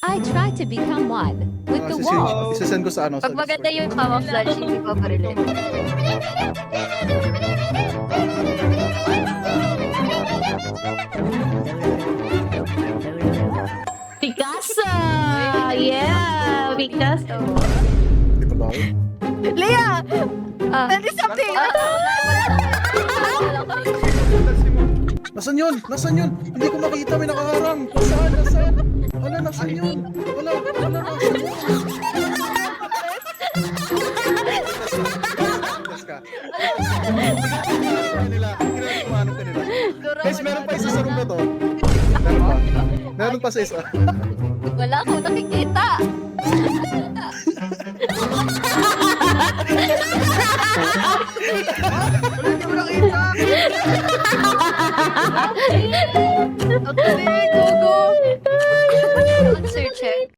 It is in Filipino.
I try to become one with the wall. Isasend ko sa ano. Pag maganda yung camouflage, hindi ko pa rin. Picasso! Yeah! Picasso! Hindi pa tayo. Leah! Ah. That is something! Nasaan yun? Nasaan yun? Hindi ko makita, may nakaharang. Nasaan? Nasaan? Wala, nasaan yun? Wala, wala, nasaan yun? Guys, meron pa isa sa room na to. Meron pa. Meron pa sa isa. Wala akong nakikita. Hindi mo nakita! Okay, go, go. Answer check.